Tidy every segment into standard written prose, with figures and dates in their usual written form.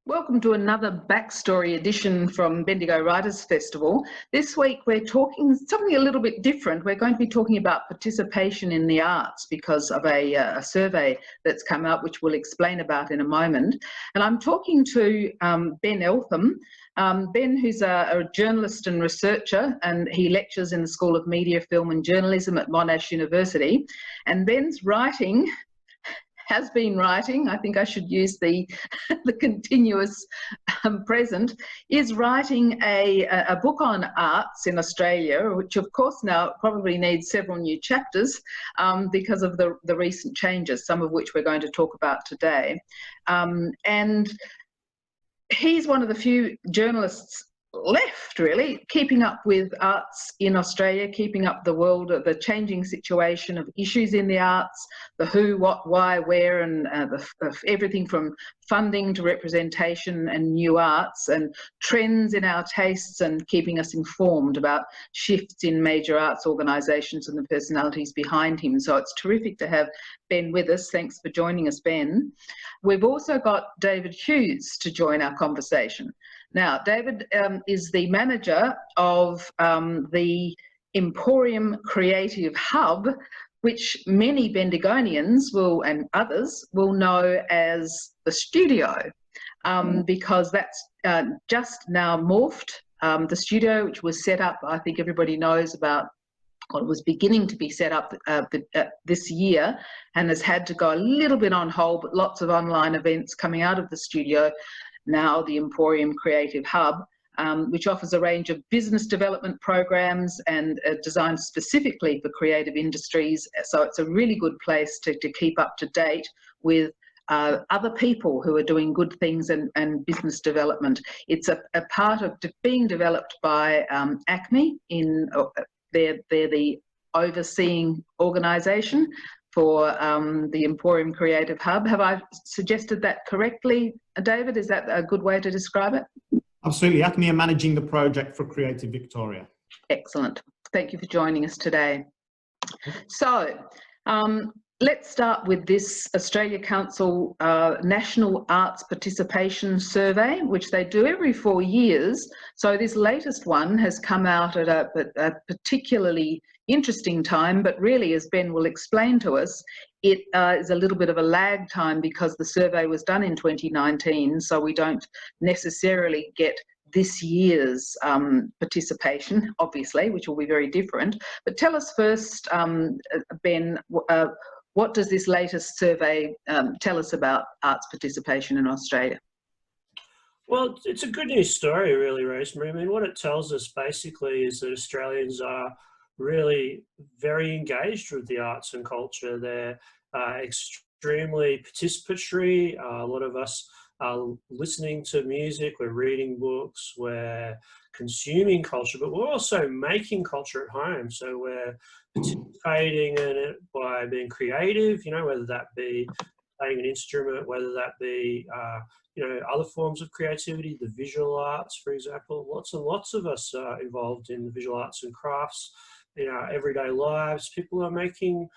Welcome to another backstory edition from Bendigo Writers Festival. This week we're talking something a little bit different. We're going to be talking about participation in the arts because of a survey that's come out, which we'll explain about in a moment. And I'm talking to Ben Eltham. Ben, who's a journalist and researcher, and he lectures in the School of Media, Film and Journalism at Monash University. And Ben's has been writing, I think I should use the continuous present, is writing a book on arts in Australia, which of course now probably needs several new chapters because of the recent changes, some of which we're going to talk about today. And he's one of the few journalists left, really, keeping up with arts in Australia, keeping up the world, the changing situation of issues in the arts, the who, what, why, where, and everything from funding to representation and new arts and trends in our tastes, and keeping us informed about shifts in major arts organisations and the personalities behind him. So it's terrific to have Ben with us. Thanks for joining us, Ben. We've also got David Hughes to join our conversation. Now, David is the manager of the Emporium Creative Hub, which many Bendigonians and others will know as the studio, because that's just now morphed. The studio, which was set up, I think everybody knows about, well, it was beginning to be set up this year and has had to go a little bit on hold, but lots of online events coming out of the studio. Now the Emporium Creative Hub, which offers a range of business development programs and designed specifically for creative industries. So it's a really good place to keep up to date with other people who are doing good things and business development. It's a part of being developed by ACME. They're the overseeing organisation for the Emporium Creative Hub. Have I suggested that correctly, David? Is that a good way to describe it? Absolutely. ACME are managing the project for Creative Victoria. Excellent. Thank you for joining us today. So let's start with this Australia Council National Arts Participation Survey, which they do every 4 years. So this latest one has come out at a particularly interesting time, but really, as Ben will explain to us, it is a little bit of a lag time because the survey was done in 2019, so we don't necessarily get this year's participation, obviously, which will be very different. But tell us first, Ben, what does this latest survey tell us about arts participation in Australia? Well, it's a good news story, really, Rosemary. I mean, what it tells us basically is that Australians are really very engaged with the arts and culture. They're extremely participatory. A lot of us are listening to music, we're reading books, we're consuming culture, but we're also making culture at home. So we're participating in it by being creative, you know, whether that be playing an instrument, whether that be you know, other forms of creativity, the visual arts, for example. Lots and lots of us are involved in the visual arts and crafts in our everyday lives. People are making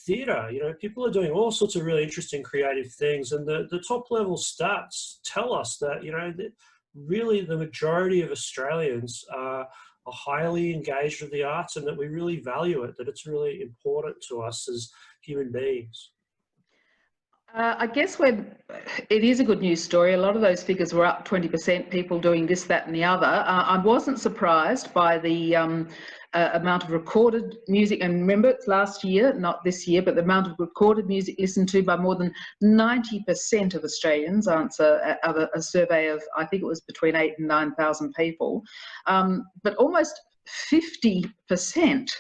theatre, you know, people are doing all sorts of really interesting creative things. And the top level stats tell us that, you know, that really the majority of Australians are highly engaged with the arts and that we really value it, that it's really important to us as human beings. I guess it is a good news story. A lot of those figures were up 20%, people doing this, that and the other. I wasn't surprised by the amount of recorded music, and remember it's last year, not this year, but the amount of recorded music listened to by more than 90% of Australians answer a survey of, I think it was between 8,000 and 9,000 people, but almost 50%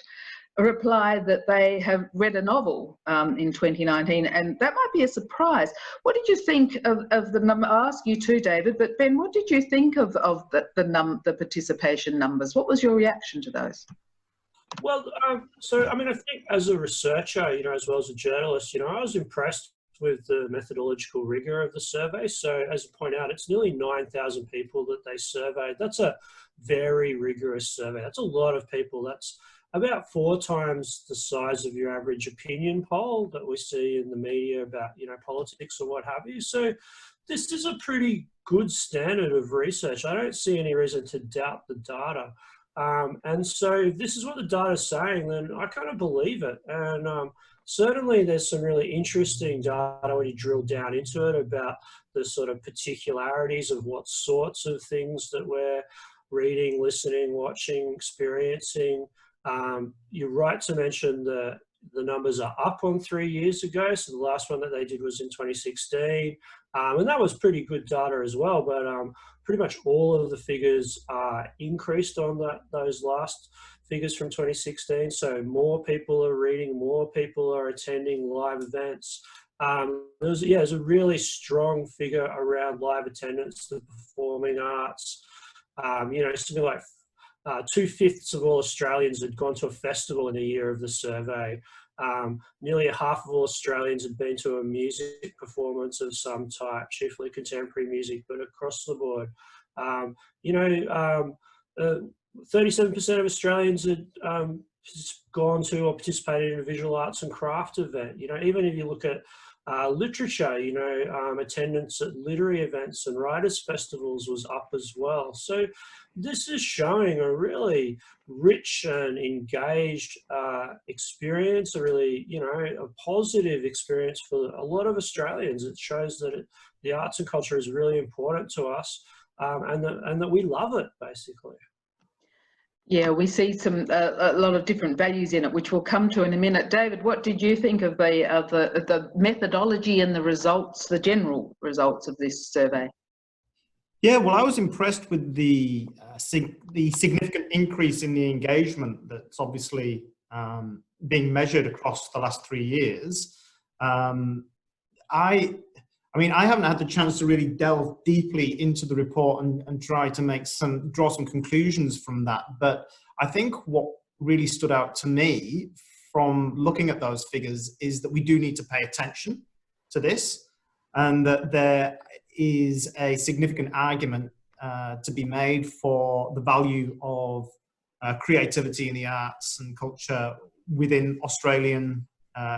reply that they have read a novel in 2019, and that might be a surprise. What did you think of the number? I'll ask you too, David, but Ben, what did you think of the participation numbers? What was your reaction to those? Well, so I mean, I think as a researcher, you know, as well as a journalist, you know, I was impressed with the methodological rigor of the survey. So as you point out, it's nearly 9,000 people that they surveyed. That's a very rigorous survey. That's a lot of people. That's about 4 times the size of your average opinion poll that we see in the media about, you know, politics or what have you. So this is a pretty good standard of research. I don't see any reason to doubt the data. And so if this is what the data is saying, then I kind of believe it. And certainly there's some really interesting data when you drill down into it about the sort of particularities of what sorts of things that we're reading, listening, watching, experiencing. You're right to mention the numbers are up on 3 years ago. So the last one that they did was in 2016. And that was pretty good data as well. But pretty much all of the figures are increased on those last figures from 2016. So more people are reading, more people are attending live events. There's a really strong figure around live attendance, the performing arts. Something like 2/5 of all Australians had gone to a festival in a year of the survey. Nearly half of all Australians had been to a music performance of some type, chiefly contemporary music, but across the board. 37% of Australians had gone to or participated in a visual arts and craft event. Even if you look at literature, attendance at literary events and writers' festivals was up as well. So this is showing a really rich and engaged experience, a really, a positive experience for a lot of Australians. It shows that the arts and culture is really important to us, and that we love it, basically. Yeah, we see a lot of different values in it, which we'll come to in a minute. David, what did you think of the methodology and the results, the general results of this survey? Yeah, well, I was impressed with the significant increase in the engagement that's obviously being measured across the last 3 years. I haven't had the chance to really delve deeply into the report and try to draw some conclusions from that. But I think what really stood out to me from looking at those figures is that we do need to pay attention to this, and that there is a significant argument to be made for the value of creativity in the arts and culture within Australian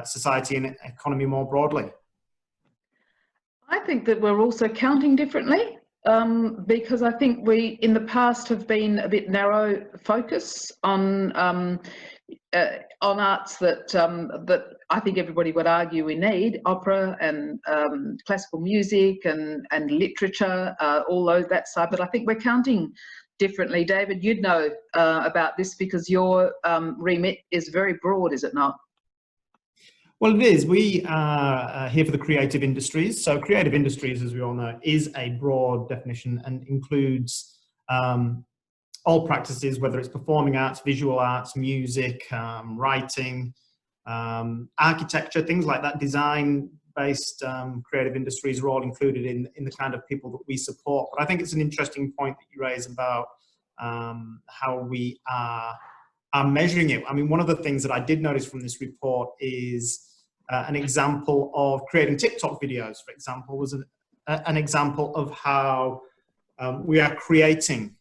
society and economy more broadly. I think that we're also counting differently, because I think we, in the past, have been a bit narrow focus on arts that I think everybody would argue we need: opera and classical music and literature, all that side. But I think we're counting differently. David, you'd know about this because your remit is very broad, is it not? Well, it is. We are here for the creative industries. So creative industries, as we all know, is a broad definition and includes all practices, whether it's performing arts, visual arts, music, writing, architecture, things like that. Design-based creative industries are all included in the kind of people that we support. But I think it's an interesting point that you raise about how we are measuring it. I mean, one of the things that I did notice from this report is an example of creating TikTok videos, for example, was an example of how we are creating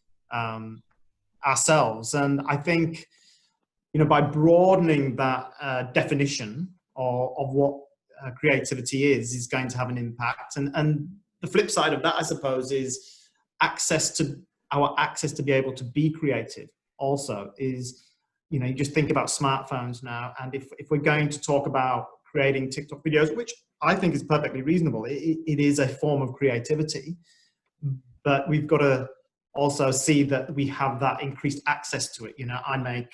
ourselves. And I think, by broadening that definition of what creativity is going to have an impact. And the flip side of that, I suppose, is access to be able to be creative also is, you just think about smartphones now. And if we're going to talk about creating TikTok videos, which I think is perfectly reasonable, it is a form of creativity, but we've got to also see that we have that increased access to it. I make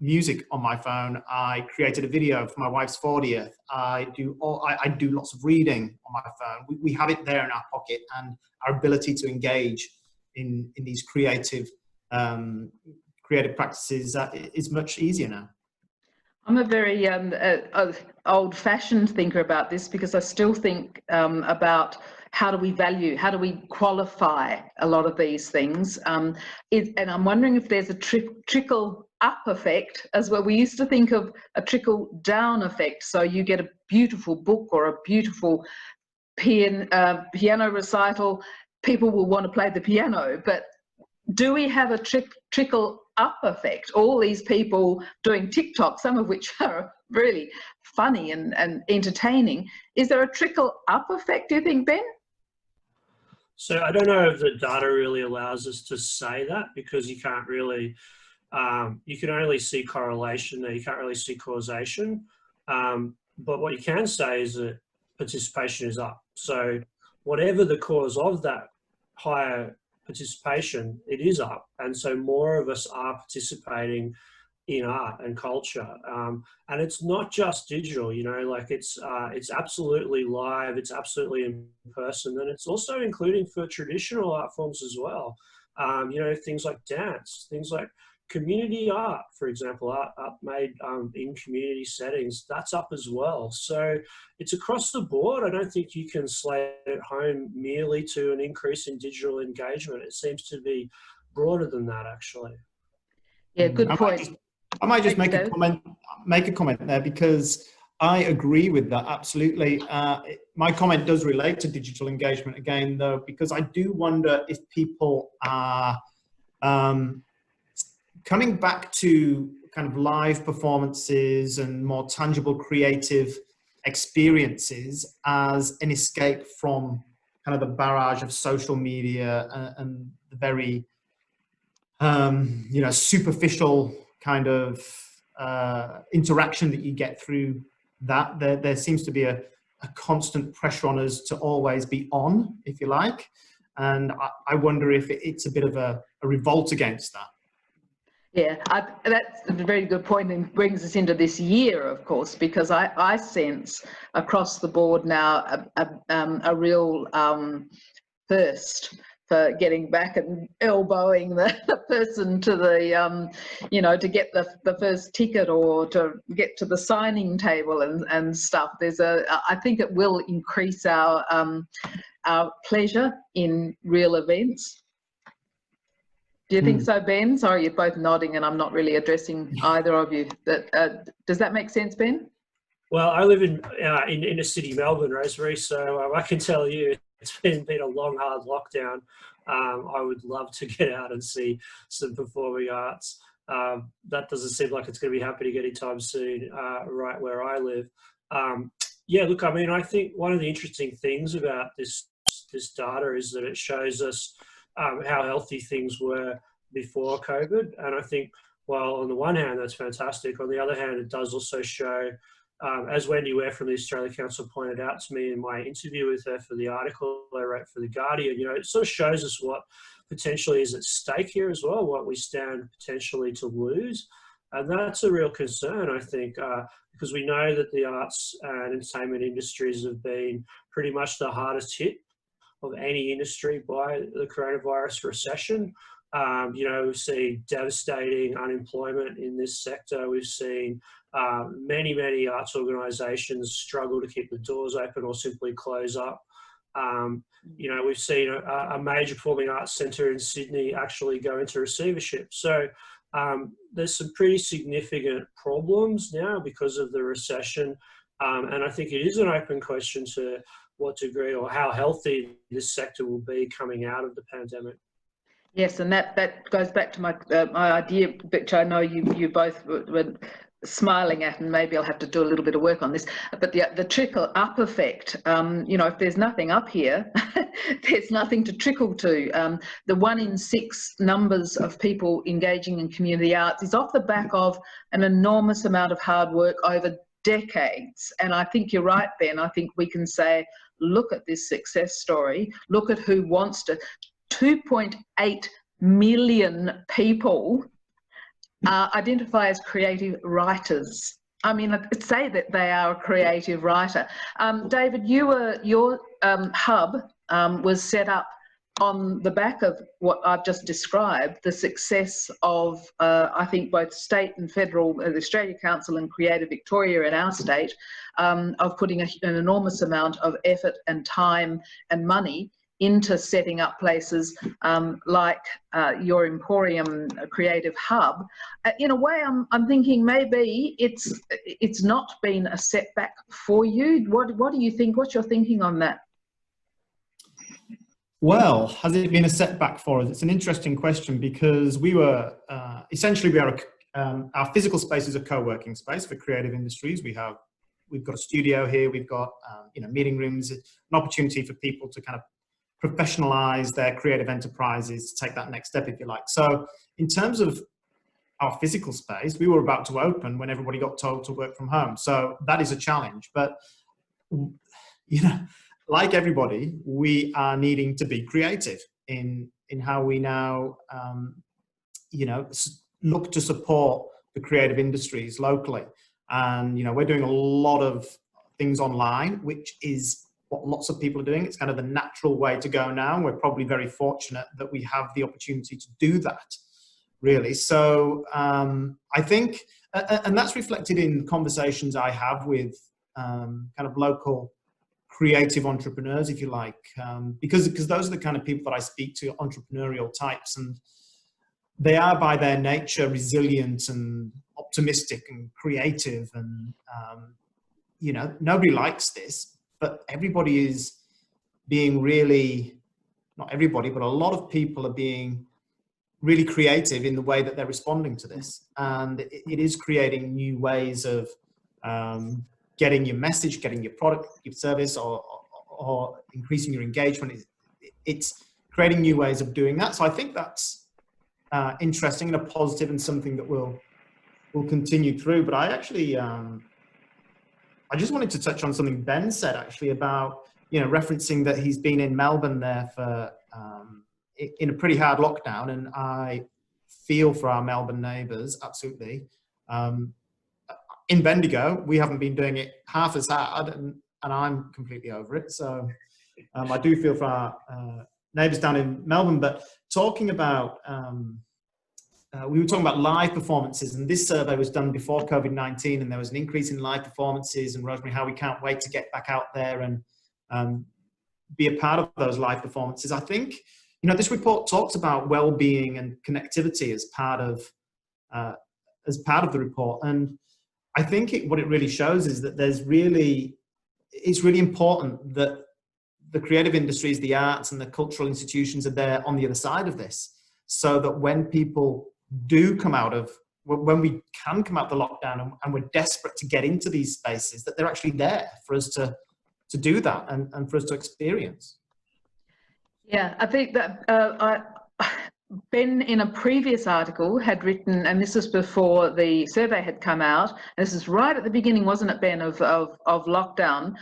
music on my phone. I created a video for my wife's 40th. I do lots of reading on my phone. We have it there in our pocket, and our ability to engage in these creative practices is much easier now. I'm a very old-fashioned thinker about this, because I still think about how do we qualify a lot of these things, and I'm wondering if there's a trickle-up effect as well. We used to think of a trickle-down effect, so you get a beautiful book or a beautiful piano recital, people will want to play the piano, but do we have a trickle-up effect? All these people doing TikTok, some of which are really funny and entertaining. Is there a trickle-up effect, do you think, Ben? So I don't know if the data really allows us to say that, because you can't really, you can only see correlation there, you can't really see causation. But what you can say is that participation is up. So whatever the cause of that higher participation, it is up. And so more of us are participating in art and culture. And it's not just digital, you know, like it's absolutely live, it's absolutely in person, and it's also including for traditional art forms as well. You know, things like dance, things like community art, for example, art made in community settings, that's up as well. So it's across the board. I don't think you can slate it home merely to an increase in digital engagement. It seems to be broader than that, actually. Yeah, good point. I might just make a comment there, because I agree with that, absolutely. My comment does relate to digital engagement again, though, because I do wonder if people are coming back to kind of live performances and more tangible creative experiences as an escape from kind of the barrage of social media and the very, you know, superficial kind of interaction that you get through that. There seems to be a constant pressure on us to always be on, if you like. And I wonder if it's a bit of a revolt against that. Yeah, that's a very good point, and brings us into this year, of course, because I sense across the board now a real thirst for getting back and elbowing the person to the, you know, to get the first ticket or to get to the signing table and stuff. I think it will increase our pleasure in real events. Do you think so, Ben? Sorry, you're both nodding and I'm not really addressing either of you. Does that make sense, Ben? Well, I live in inner city Melbourne, Rosemary, so I can tell you it's been a long, hard lockdown. I would love to get out and see some performing arts. That doesn't seem like it's going to be happening anytime soon, right where I live. Yeah, look, I mean, I think one of the interesting things about this data is that it shows us how healthy things were before COVID. And I think, well, on the one hand, that's fantastic. On the other hand, it does also show, as Wendy Ware from the Australia Council pointed out to me in my interview with her for the article I wrote for The Guardian, you know, it sort of shows us what potentially is at stake here as well, what we stand potentially to lose. And that's a real concern, I think, because we know that the arts and entertainment industries have been pretty much the hardest hit of any industry by the coronavirus recession. You know, we've seen devastating unemployment in this sector. We've seen many arts organisations struggle to keep the doors open or simply close up. You know, we've seen a major performing arts centre in Sydney actually go into receivership. So there's some pretty significant problems now because of the recession. And I think it is an open question to what degree or how healthy this sector will be coming out of the pandemic. Yes, and that goes back to my idea, which I know you both were smiling at, and maybe I'll have to do a little bit of work on this. But the trickle up effect, you know, if there's nothing up here, there's nothing to trickle to. The 1 in 6 numbers of people engaging in community arts is off the back of an enormous amount of hard work over decades. And I think you're right, Ben. I think we can say, look at this success story. Look at who wants to. 2.8 million people identify as creative writers. I mean, say that they are a creative writer. David, your hub was set up on the back of what I've just described, the success of, I think, both state and federal, the Australia Council and Creative Victoria in our state, of putting an enormous amount of effort and time and money into setting up places like your Emporium Creative Hub. In a way, I'm thinking maybe it's not been a setback for you. What do you think? What's your thinking on that? Well, has it been a setback for us? It's an interesting question, because we were essentially our physical space is a co-working space for creative industries. We've got a studio here. We've got you know, meeting rooms, an opportunity for people to kind of professionalize their creative enterprises to take that next step, if you like. So in terms of our physical space, we were about to open when everybody got told to work from home. So that is a challenge. But, you know, like everybody, we are needing to be creative in how we now, you know, look to support the creative industries locally. And, you know, we're doing a lot of things online, which is what lots of people are doing. It's kind of the natural way to go now. We're probably very fortunate that we have the opportunity to do that, really. So I think, and that's reflected in conversations I have with kind of local creative entrepreneurs, if you like, because those are the kind of people that I speak to, entrepreneurial types, and they are by their nature resilient and optimistic and creative. And, you know, nobody likes this, but everybody is being really, not everybody, but a lot of people are being really creative in the way that they're responding to this. And it is creating new ways of getting your message, getting your product, your service, or increasing your engagement. It's creating new ways of doing that. So I think that's interesting and a positive, and something that will continue through. But I actually, I just wanted to touch on something Ben said actually about, you know, referencing that he's been in Melbourne there for in a pretty hard lockdown, and I feel for our Melbourne neighbours, absolutely. In Bendigo, we haven't been doing it half as hard, and I'm completely over it. So I do feel for our neighbours down in Melbourne. But talking about, we were talking about live performances, and this survey was done before COVID-19, and there was an increase in live performances. And Rosemary, how we can't wait to get back out there and be a part of those live performances. I think, you know, this report talks about well-being and connectivity as part of the report, and I think what it really shows is that it's really important that the creative industries, the arts, and the cultural institutions are there on the other side of this, so that when people do come out of, when we can come out of the lockdown and we're desperate to get into these spaces, that they're actually there for us to do that and for us to experience. Yeah, I think that Ben, in a previous article, had written, and this was before the survey had come out, and this is right at the beginning, wasn't it, Ben, of lockdown,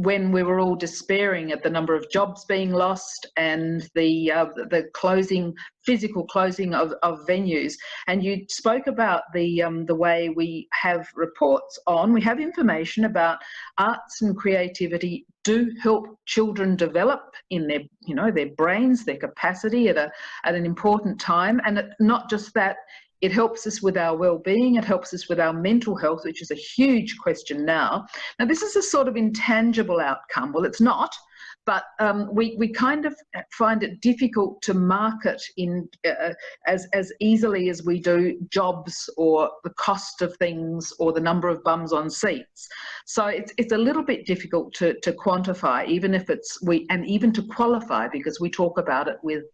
when we were all despairing at the number of jobs being lost and the closing, physical closing of venues. And you spoke about the way we have reports on, we have information about arts and creativity do help children develop in their, you know, their brains, their capacity at an important time. And not just that, it helps us with our well-being, it helps us with our mental health, which is a huge question now. Now, this is a sort of intangible outcome. Well, it's not, but we kind of find it difficult to market in as easily as we do jobs or the cost of things or the number of bums on seats. So it's a little bit difficult to quantify, even if and even to qualify, because we talk about it with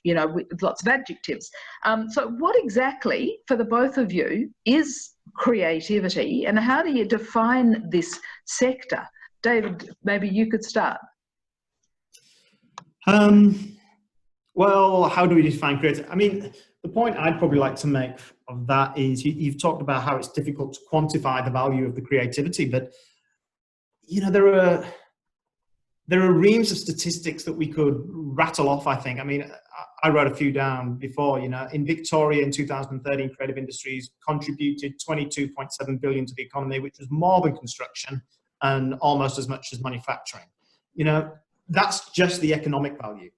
you know, with lots of adjectives. So what exactly, for the both of you, is creativity, and how do you define this sector? David, maybe you could start. Well, how do we define creative? I mean, the point I'd probably like to make of that is you've talked about how it's difficult to quantify the value of the creativity, but, you know, there are reams of statistics that we could rattle off, I think. I mean, I wrote a few down before, you know. In Victoria in 2013, creative industries contributed 22.7 billion to the economy, which was more than construction and almost as much as manufacturing. You know, that's just the economic value.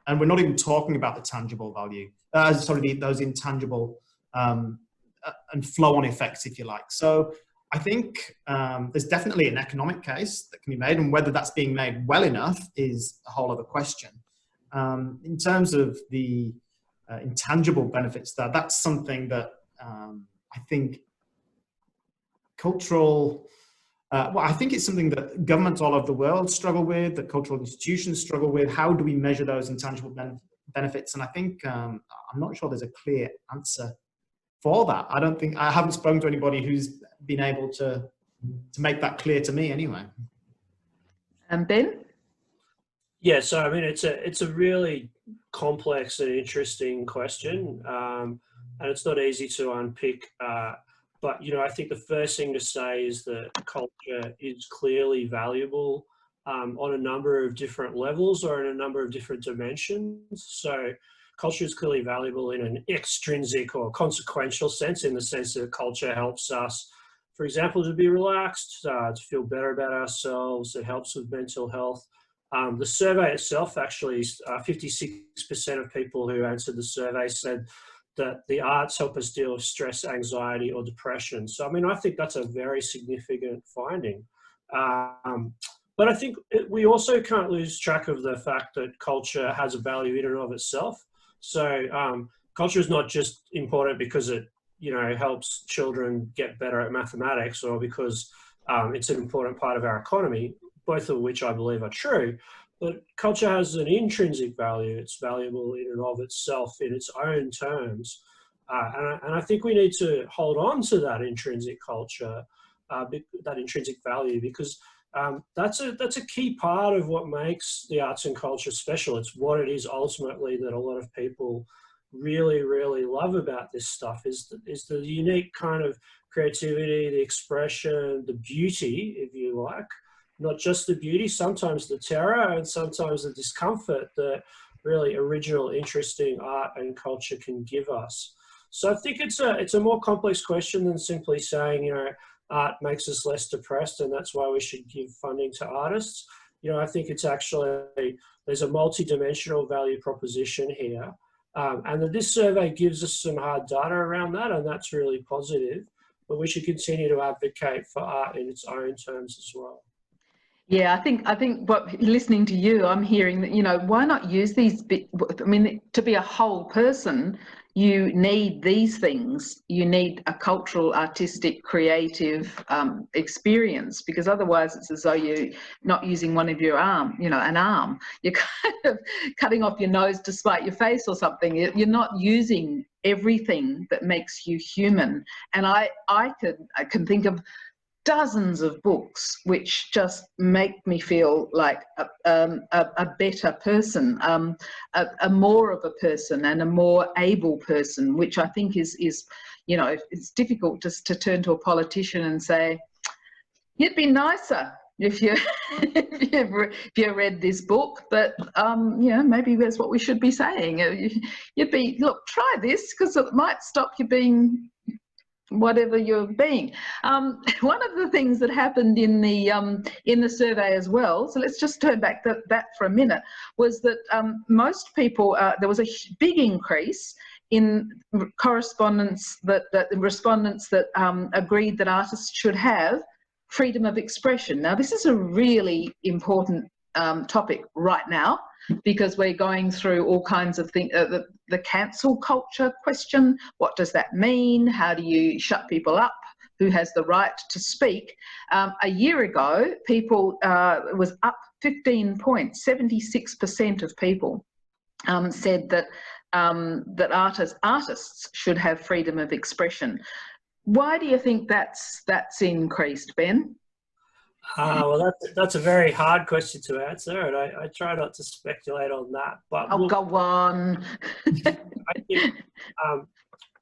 And we're not even talking about the tangible value, those intangible and flow-on effects, if you like. So I think there's definitely an economic case that can be made, and whether that's being made well enough is a whole other question. In terms of the intangible benefits, that's something that I think I think it's something that governments all over the world struggle with, that cultural institutions struggle with. How do we measure those intangible benefits? And I think I'm not sure there's a clear answer for that. I haven't spoken to anybody who's been able to make that clear to me anyway. Ben? Yeah, so I mean, it's a really complex and interesting question, and it's not easy to unpick. But you know, I think the first thing to say is that culture is clearly valuable on a number of different levels or in a number of different dimensions. So, culture is clearly valuable in an extrinsic or consequential sense, in the sense that culture helps us, for example, to be relaxed, to feel better about ourselves. It helps with mental health. The survey itself, actually, 56% of people who answered the survey said that the arts help us deal with stress, anxiety, or depression. So, I mean, I think that's a very significant finding. But I think we also can't lose track of the fact that culture has a value in and of itself. So, culture is not just important because it, you know, helps children get better at mathematics, or because it's an important part of our economy, both of which I believe are true. But culture has an intrinsic value. It's valuable in and of itself in its own terms. And I think we need to hold on to that intrinsic culture, that intrinsic value, because that's a key part of what makes the arts and culture special. It's what it is ultimately that a lot of people really, really love about this stuff, is the unique kind of creativity, the expression, the beauty, if you like. Not just the beauty, sometimes the terror and sometimes the discomfort that really original, interesting art and culture can give us. So I think it's a more complex question than simply saying, you know, art makes us less depressed and that's why we should give funding to artists. You know, I think it's actually, there's a multi-dimensional value proposition here. And that this survey gives us some hard data around that, and that's really positive. But we should continue to advocate for art in its own terms as well. Yeah, I think what, listening to you, I'm hearing that, you know, why not use these I mean, to be a whole person, you need these things. You need a cultural, artistic, creative experience, because otherwise it's as though you're not using one of your arm, you know, an arm. You're kind of cutting off your nose to spite your face or something. You're not using everything that makes you human. And I can think of dozens of books which just make me feel like a better person, a more of a person and a more able person, which I think is you know, it's difficult just to turn to a politician and say, you'd be nicer if you if you read this book, but you know, maybe that's what we should be saying. You'd be, look, try this because it might stop you being whatever you're being. One of the things that happened in the survey as well, so let's just turn back that for a minute, was that most people, there was a big increase in correspondence that the respondents that agreed that artists should have freedom of expression. Now, this is a really important topic right now, because we're going through all kinds of things, the cancel culture question. What does that mean? How do you shut people up? Who has the right to speak? A year ago, people was up 15 points. 76% of people said that that artists should have freedom of expression. Why do you think that's increased, Ben? Well, that's a very hard question to answer, and I try not to speculate on that. But I'll go on.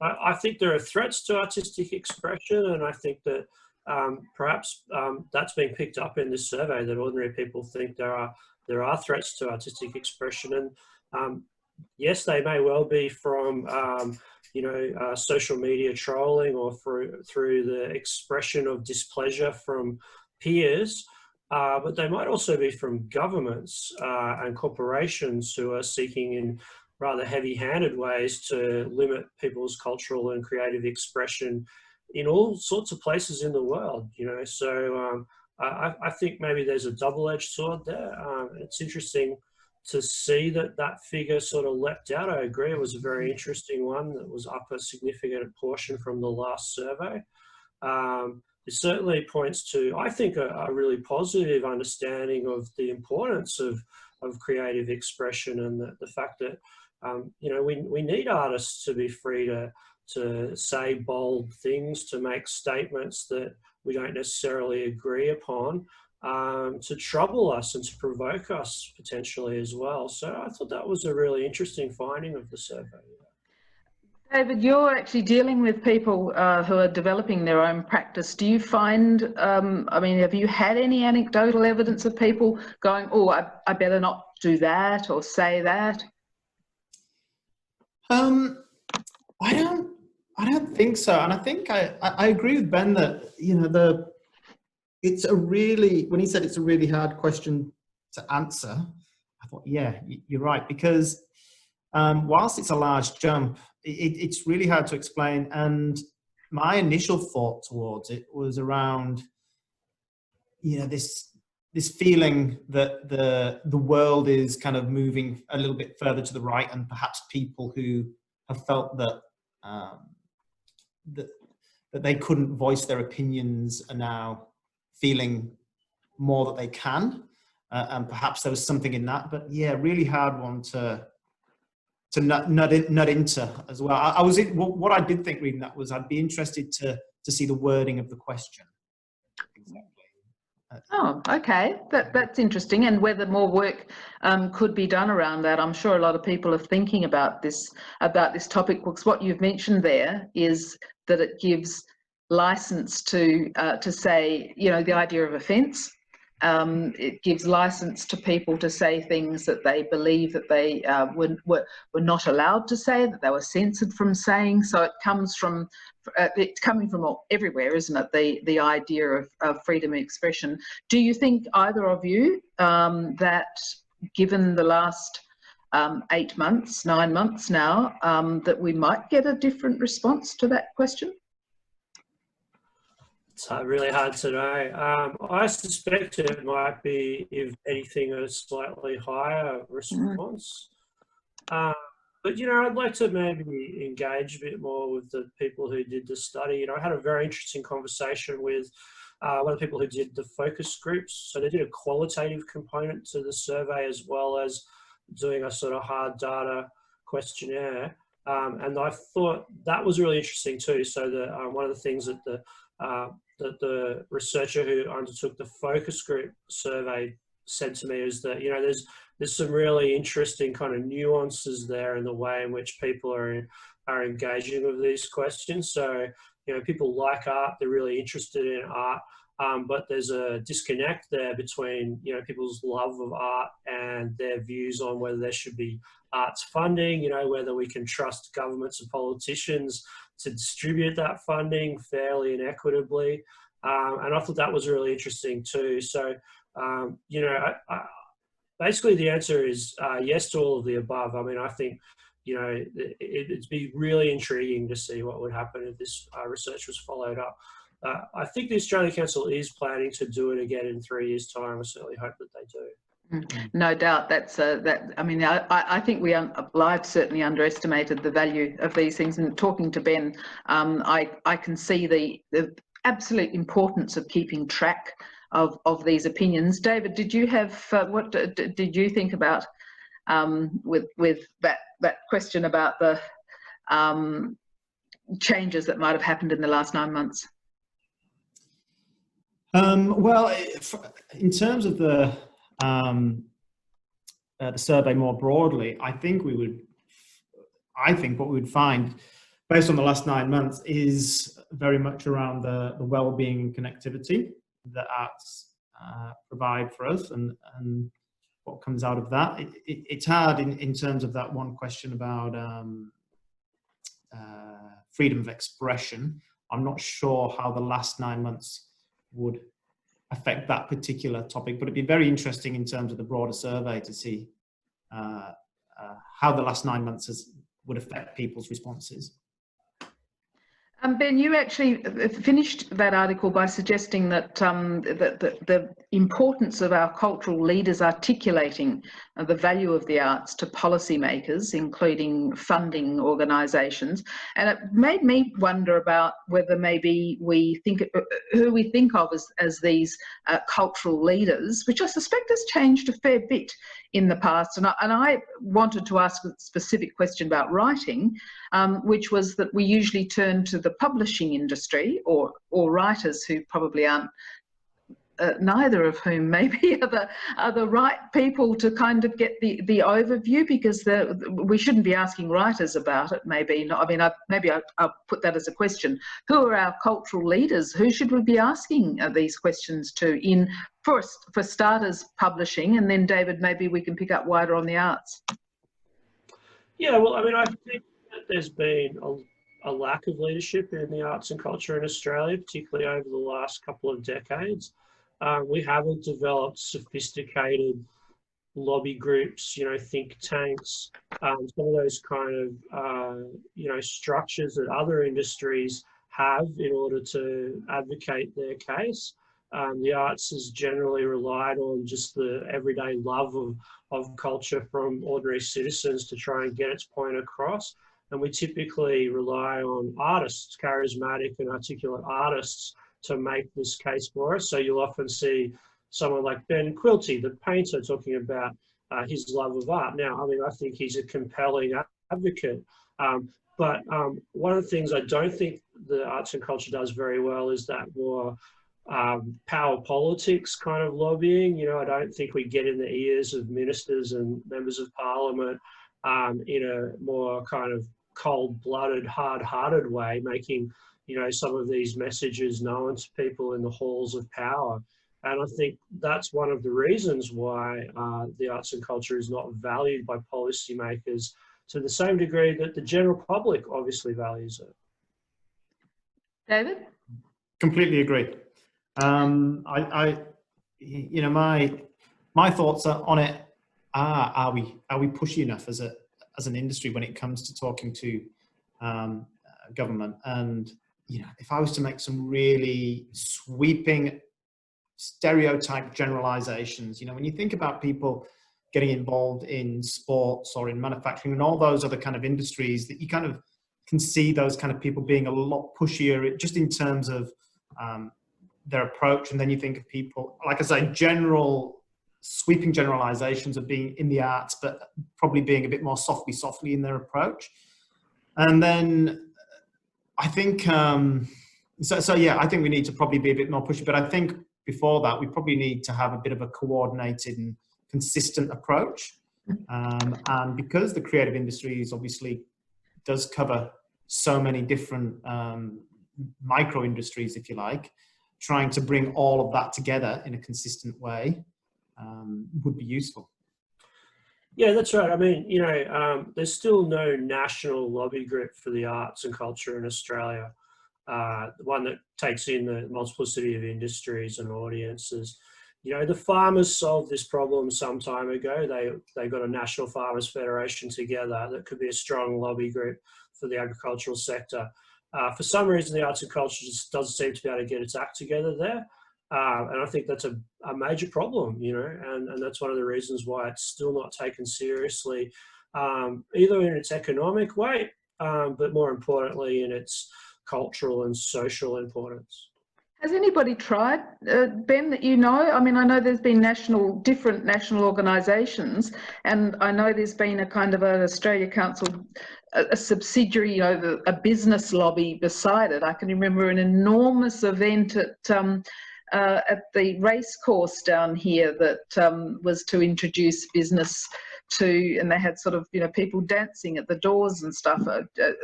I think there are threats to artistic expression, and I think that perhaps that's been picked up in this survey, that ordinary people think there are threats to artistic expression, and yes, they may well be from social media trolling, or through the expression of displeasure from peers, but they might also be from governments and corporations who are seeking in rather heavy-handed ways to limit people's cultural and creative expression in all sorts of places in the world, you know. So I think maybe there's a double-edged sword there. It's interesting to see that figure sort of leapt out. I agree, it was a very interesting one that was up a significant portion from the last survey. It certainly points to, I think, a really positive understanding of the importance of creative expression, and the fact that we need artists to be free to say bold things, to make statements that we don't necessarily agree upon, to trouble us and to provoke us potentially as well. So I thought that was a really interesting finding of the survey. David, you're actually dealing with people who are developing their own practice. Do you find, I mean, have you had any anecdotal evidence of people going, oh, I better not do that or say that? I don't think so. And I think I agree with Ben that, you know, it's a really, when he said it's a really hard question to answer, I thought, yeah, you're right. Because whilst it's a large jump, it's really hard to explain. And my initial thought towards it was around, you know, this feeling that the world is kind of moving a little bit further to the right, and perhaps people who have felt that that they couldn't voice their opinions are now feeling more that they can, and perhaps there was something in that. But yeah, really hard one to nut into as well. What I did think reading that was I'd be interested to see the wording of the question. Exactly. Oh, okay. That's interesting, and whether more work could be done around that. I'm sure a lot of people are thinking about this topic, because what you've mentioned there is that it gives license to say, you know, the idea of offence. It gives license to people to say things that they believe that they were not allowed to say, that they were censored from saying. So it's coming from everywhere, isn't it? The idea of freedom of expression. Do you think, either of you, that given the last 8 months, 9 months now, that we might get a different response to that question? It's really hard to know. I suspect it might be, if anything, a slightly higher response. But, you know, I'd like to maybe engage a bit more with the people who did the study. You know, I had a very interesting conversation with one of the people who did the focus groups. So they did a qualitative component to the survey, as well as doing a sort of hard data questionnaire. And I thought that was really interesting too. So one of the things that the researcher who undertook the focus group survey said to me is that, you know, there's some really interesting kind of nuances there in the way in which people are engaging with these questions. So, you know, people like art, they're really interested in art, but there's a disconnect there between, you know, people's love of art and their views on whether there should be arts funding, you know, whether we can trust governments and politicians to distribute that funding fairly and equitably. And I thought that was really interesting too. So, you know, basically the answer is yes to all of the above. I mean, I think, you know, it'd be really intriguing to see what would happen if this research was followed up. I think the Australian Council is planning to do it again in 3 years' time. I certainly hope that they do. No doubt. That's I mean, I think I've certainly underestimated the value of these things. And talking to Ben, I can see the absolute importance of keeping track of these opinions. David, did you have what did you think about with that question about the changes that might have happened in the last 9 months? Well, in terms of the survey more broadly, I think what we would find, based on the last 9 months, is very much around the well-being and connectivity that arts provide for us, and what comes out of that. It's hard in terms of that one question about freedom of expression. I'm not sure how the last 9 months would affect that particular topic, but it'd be very interesting in terms of the broader survey to see how the last 9 months would affect people's responses. Ben, you actually finished that article by suggesting that the importance of our cultural leaders articulating the value of the arts to policymakers, including funding organisations, and it made me wonder about whether maybe who we think of as these cultural leaders, which I suspect has changed a fair bit in the past. And I wanted to ask a specific question about writing, which was that we usually turn to the publishing industry or writers who probably aren't neither of whom maybe are the right people to kind of get the overview, because we shouldn't be asking writers about it. Maybe not. I mean, I'll put that as a question. Who are our cultural leaders? Who should we be asking these questions to? For starters, publishing, and then David, maybe we can pick up wider on the arts. Yeah, well, I mean, I think that there's been a lack of leadership in the arts and culture in Australia, particularly over the last couple of decades. We haven't developed sophisticated lobby groups, think tanks, some of those kind of, structures that other industries have in order to advocate their case. The arts has generally relied on just the everyday love of culture from ordinary citizens to try and get its point across. And we typically rely on artists, charismatic and articulate artists, to make this case for us. So you'll often see someone like Ben Quilty, the painter, talking about his love of art. Now, I mean, I think he's a compelling advocate. But one of the things I don't think the arts and culture does very well is that more power politics kind of lobbying. I don't think we get in the ears of ministers and members of parliament in a more kind of cold-blooded, hard-hearted way, making some of these messages known to people in the halls of power. And I think that's one of the reasons why the arts and culture is not valued by policymakers to the same degree that the general public obviously values it. David? Completely agree. My thoughts on it are we pushy enough as an industry when it comes to talking to government? And if I was to make some really sweeping stereotype generalizations, when you think about people getting involved in sports or in manufacturing and all those other kind of industries, that you kind of can see those kind of people being a lot pushier just in terms of their approach. And then you think of people, like I say, sweeping generalizations of being in the arts, but probably being a bit more softly in their approach. And then I think, I think we need to probably be a bit more pushy, but I think before that, we probably need to have a bit of a coordinated and consistent approach. And because the creative industries obviously does cover so many different micro industries, if you like, trying to bring all of that together in a consistent way would be useful. Yeah, that's right. I mean, there's still no national lobby group for the arts and culture in Australia, one that takes in the multiplicity of industries and audiences. The farmers solved this problem some time ago. They got a National Farmers Federation together that could be a strong lobby group for the agricultural sector. For some reason, the arts and culture just doesn't seem to be able to get its act together there. And I think that's a major problem, and that's one of the reasons why it's still not taken seriously, either in its economic weight, but more importantly in its cultural and social importance. Has anybody tried, Ben, that I mean, I know there's been different national organisations, and I know there's been a kind of an Australia Council, a subsidiary, a business lobby beside it. I can remember an enormous event at the race course down here that was to introduce business to, and they had sort of, people dancing at the doors and stuff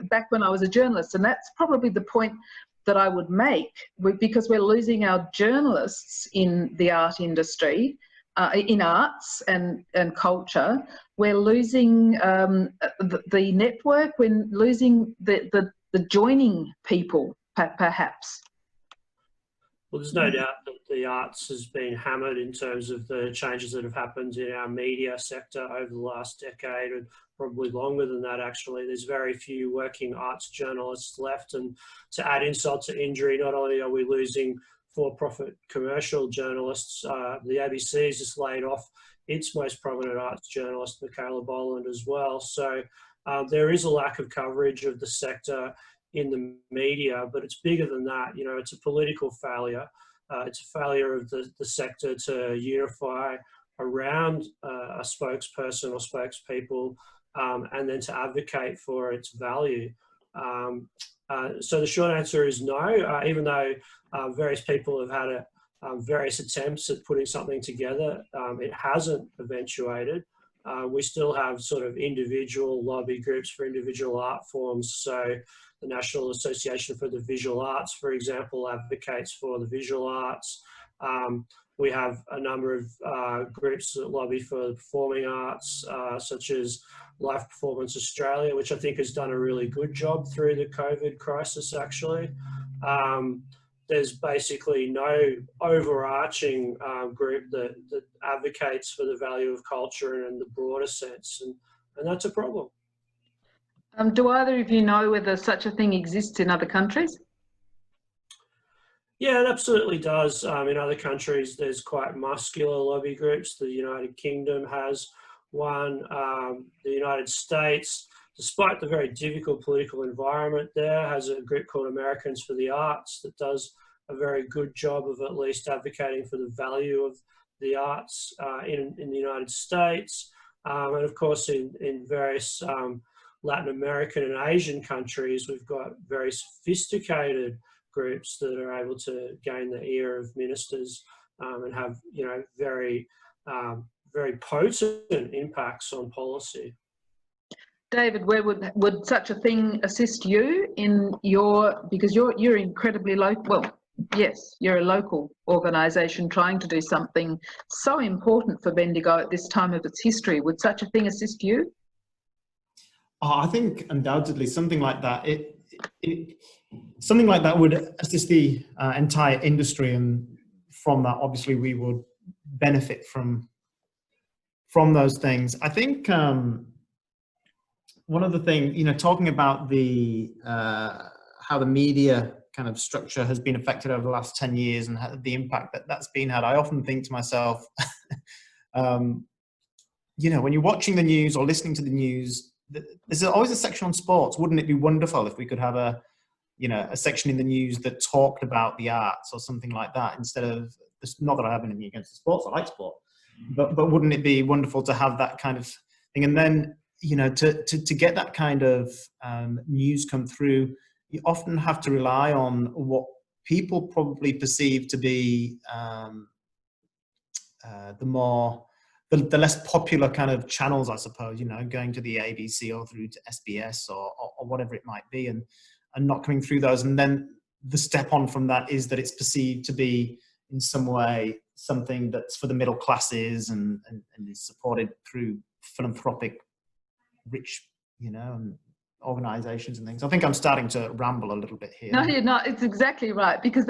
back when I was a journalist. And that's probably the point that I would make, because we're losing our journalists in the art industry, in arts and culture. We're losing the network, we're losing the joining people, perhaps. Well, there's no doubt that the arts has been hammered in terms of the changes that have happened in our media sector over the last decade, and probably longer than that, actually. There's very few working arts journalists left, and to add insult to injury, not only are we losing for-profit commercial journalists, the ABC has just laid off its most prominent arts journalist, Michaela Boland, as well. So there is a lack of coverage of the sector in the media, but it's bigger than that. It's a political failure. It's a failure of the sector to unify around a spokesperson or spokespeople, and then to advocate for its value. So the short answer is no, even though various people have had various attempts at putting something together. It hasn't eventuated. We still have sort of individual lobby groups for individual art forms. So the National Association for the Visual Arts, for example, advocates for the visual arts. We have a number of groups that lobby for the performing arts, such as Live Performance Australia, which I think has done a really good job through the COVID crisis, actually. There's basically no overarching group that advocates for the value of culture in the broader sense, and that's a problem. Do either of you know whether such a thing exists in other countries? Yeah, it absolutely does. In other countries, there's quite muscular lobby groups. The United Kingdom has one. The United States, despite the very difficult political environment there, has a group called Americans for the Arts that does a very good job of at least advocating for the value of the arts in the United States. And of course, in various Latin American and Asian countries, we've got very sophisticated groups that are able to gain the ear of ministers and have, very potent impacts on policy. David, where would such a thing assist you in because you're incredibly local, well, yes, you're a local organisation trying to do something so important for Bendigo at this time of its history. Would such a thing assist you? I think undoubtedly something like that. Something like that would assist the entire industry, and from that, obviously, we would benefit from those things. I think one of the things, talking about the how the media kind of structure has been affected over the last 10 years and the impact that's been had, I often think to myself, when you're watching the news or listening to the news, there's always a section on sports. Wouldn't it be wonderful if we could have a section in the news that talked about the arts or something like that, instead of, not that I have anything against the sports, I like sport, but wouldn't it be wonderful to have that kind of thing? And then, to get that kind of news come through, you often have to rely on what people probably perceive to be the less popular kind of channels, I suppose, going to the ABC or through to SBS or whatever it might be, and not coming through those. And then the step on from that is that it's perceived to be in some way something that's for the middle classes and is supported through philanthropic, rich, and organisations and things. I think I'm starting to ramble a little bit here. No, you're not. It's exactly right, because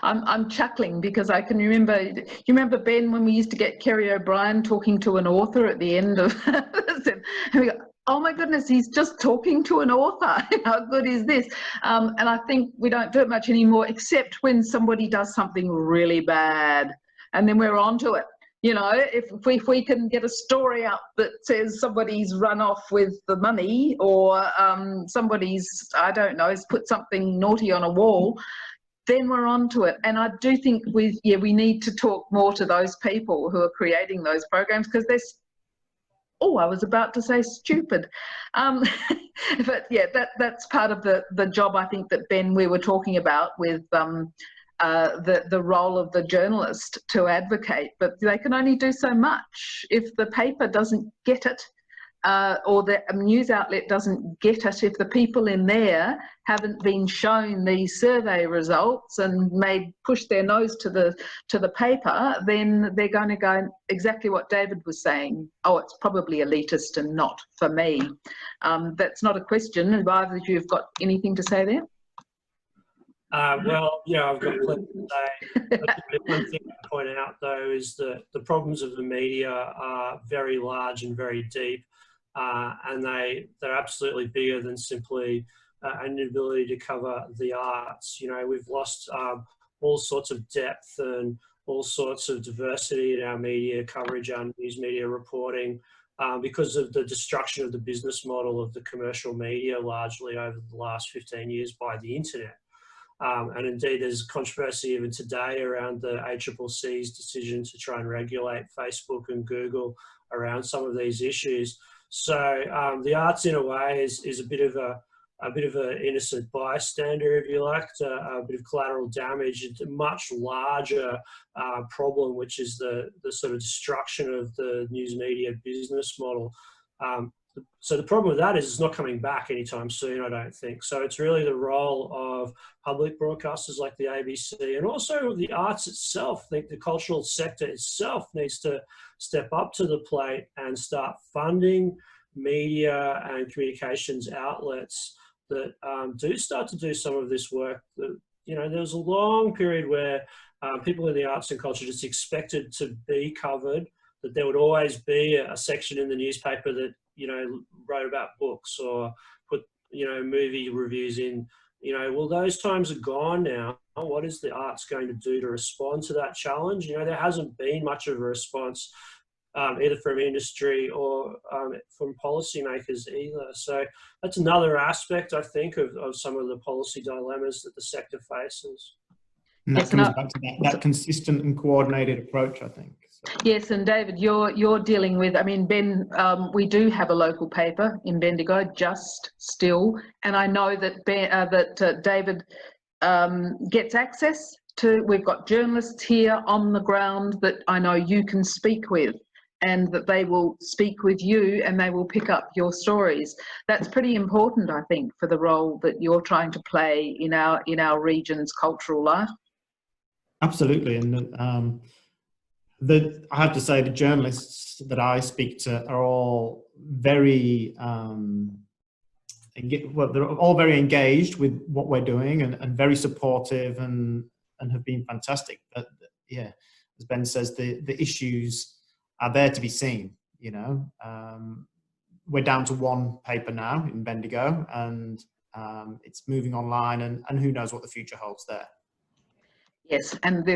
I'm chuckling because I can remember. You remember, Ben, when we used to get Kerry O'Brien talking to an author at the end of, and we go, oh my goodness, he's just talking to an author. How good is this? And I think we don't do it much anymore, except when somebody does something really bad, and then we're onto it. If we can get a story up that says somebody's run off with the money, or somebody's, I don't know, has put something naughty on a wall, then we're onto it. And I do think we need to talk more to those people who are creating those programs, because they're, I was about to say stupid. But yeah, that's part of the job, I think, that, Ben, we were talking about with the role of the journalist to advocate, but they can only do so much. If the paper doesn't get it, or the news outlet doesn't get it, if the people in there haven't been shown these survey results and push their nose to the paper, then they're going to go exactly what David was saying. Oh, it's probably elitist and not for me. That's not a question. Have either of you have got anything to say there? Well, I've got plenty to say. The one thing to point out, though, is that the problems of the media are very large and very deep, and they're absolutely bigger than simply an inability to cover the arts. We've lost all sorts of depth and all sorts of diversity in our media coverage, our news media reporting, because of the destruction of the business model of the commercial media, largely over the last 15 years by the internet. And indeed, there's controversy even today around the ACCC's decision to try and regulate Facebook and Google around some of these issues. So the arts, in a way, is a bit of a bit of an innocent bystander, if you like, a bit of collateral damage. It's a much larger problem, which is the sort of destruction of the news media business model. So the problem with that is it's not coming back anytime soon, I don't think. So it's really the role of public broadcasters like the ABC, and also the arts itself. I think the cultural sector itself needs to step up to the plate and start funding media and communications outlets that do start to do some of this work. There was a long period where people in the arts and culture just expected to be covered, that there would always be a section in the newspaper that, wrote about books or put, movie reviews in. Well, those times are gone now. What is the arts going to do to respond to that challenge? There hasn't been much of a response either from industry or from policymakers either. So that's another aspect, I think, of some of the policy dilemmas that the sector faces. And that comes back to that consistent and coordinated approach, I think. So. Yes, and David, you're dealing with, Ben, we do have a local paper in Bendigo, Just Still, and I know that David gets access to, we've got journalists here on the ground that I know you can speak with, and that they will speak with you and they will pick up your stories. That's pretty important, I think, for the role that you're trying to play in our region's cultural life. Absolutely, and I have to say the journalists that I speak to are all very, they're all very engaged with what we're doing and very supportive and have been fantastic. But yeah, as Ben says, the issues are there to be seen. We're down to one paper now in Bendigo, and it's moving online, and who knows what the future holds there. Yes, and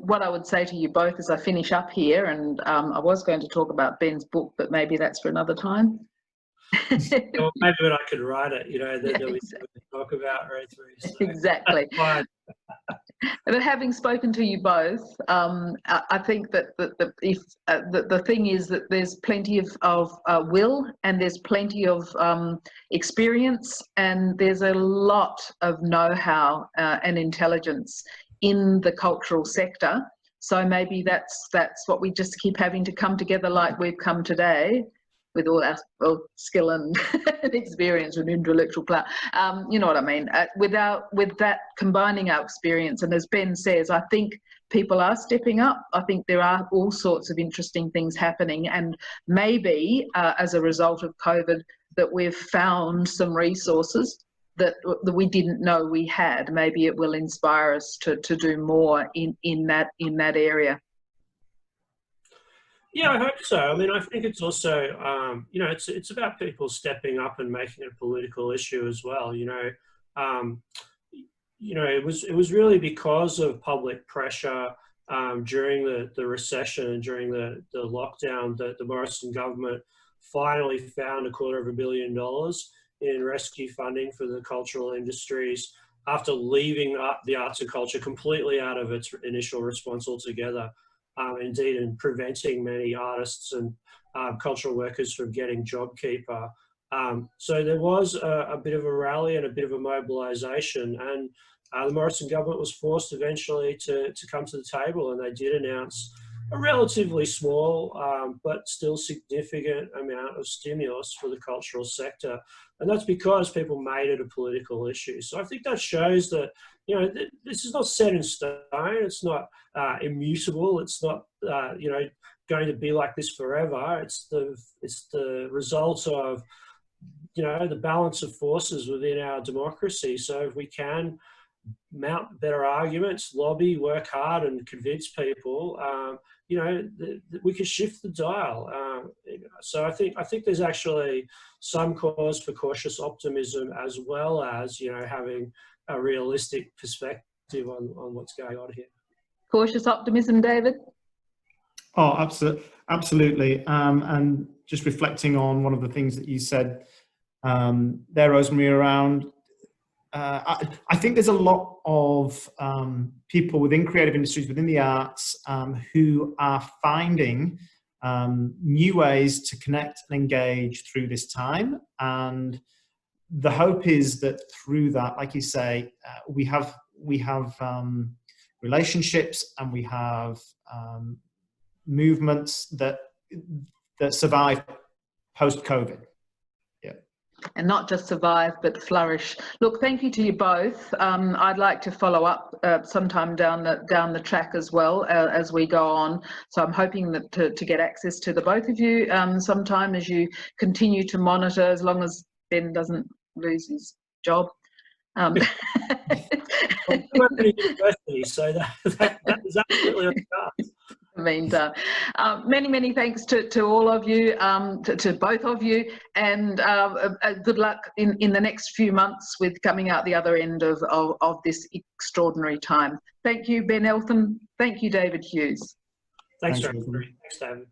what I would say to you both as I finish up here, and I was going to talk about Ben's book, but maybe that's for another time. Well, maybe when I could write it, then we talk about Rosemary. So. Exactly. But having spoken to you both, I think that the thing is that there's plenty of will, and there's plenty of experience, and there's a lot of know-how and intelligence in the cultural sector. So maybe that's what we just keep having to come together like we've come today, with all our skill and experience and intellectual power. You know what I mean? With that, combining our experience, and as Ben says, I think people are stepping up. I think there are all sorts of interesting things happening, and maybe as a result of COVID, that we've found some resources that we didn't know we had. Maybe it will inspire us to do more in that area. Yeah, I hope so. I think it's also, it's about people stepping up and making it a political issue as well. It was really because of public pressure during the recession and during the lockdown that the Morrison government finally found $250 million in rescue funding for the cultural industries after leaving the arts and culture completely out of its initial response altogether. Indeed, in preventing many artists and cultural workers from getting JobKeeper. So there was a bit of a rally and a bit of a mobilisation, and the Morrison government was forced eventually to come to the table, and they did announce a relatively small but still significant amount of stimulus for the cultural sector. And that's because people made it a political issue. So I think that shows that, this is not set in stone. It's not immutable. It's not, going to be like this forever. It's the result of, the balance of forces within our democracy. So if we can mount better arguments, lobby, work hard, and convince people, we can shift the dial. So I think there's actually some cause for cautious optimism, as well as having a realistic perspective on what's going on here. Cautious optimism, David? Oh, absolutely. And just reflecting on one of the things that you said there, Rosemary, around I think there's a lot of people within creative industries, within the arts, who are finding new ways to connect and engage through this time. And the hope is that through that, like you say, we have relationships, and we have movements that survive post-COVID. Yeah. And not just survive, but flourish. Look, thank you to you both. I'd like to follow up sometime down the track as well as we go on. So I'm hoping that to get access to the both of you sometime as you continue to monitor, as long as Ben doesn't lose his job. Well, we went to university, so that is absolutely on the cards. Meantime, many thanks to all of you, to both of you, and good luck in the next few months with coming out the other end of this extraordinary time. Thank you, Ben Eltham. Thank you, David Hughes. Thanks, David.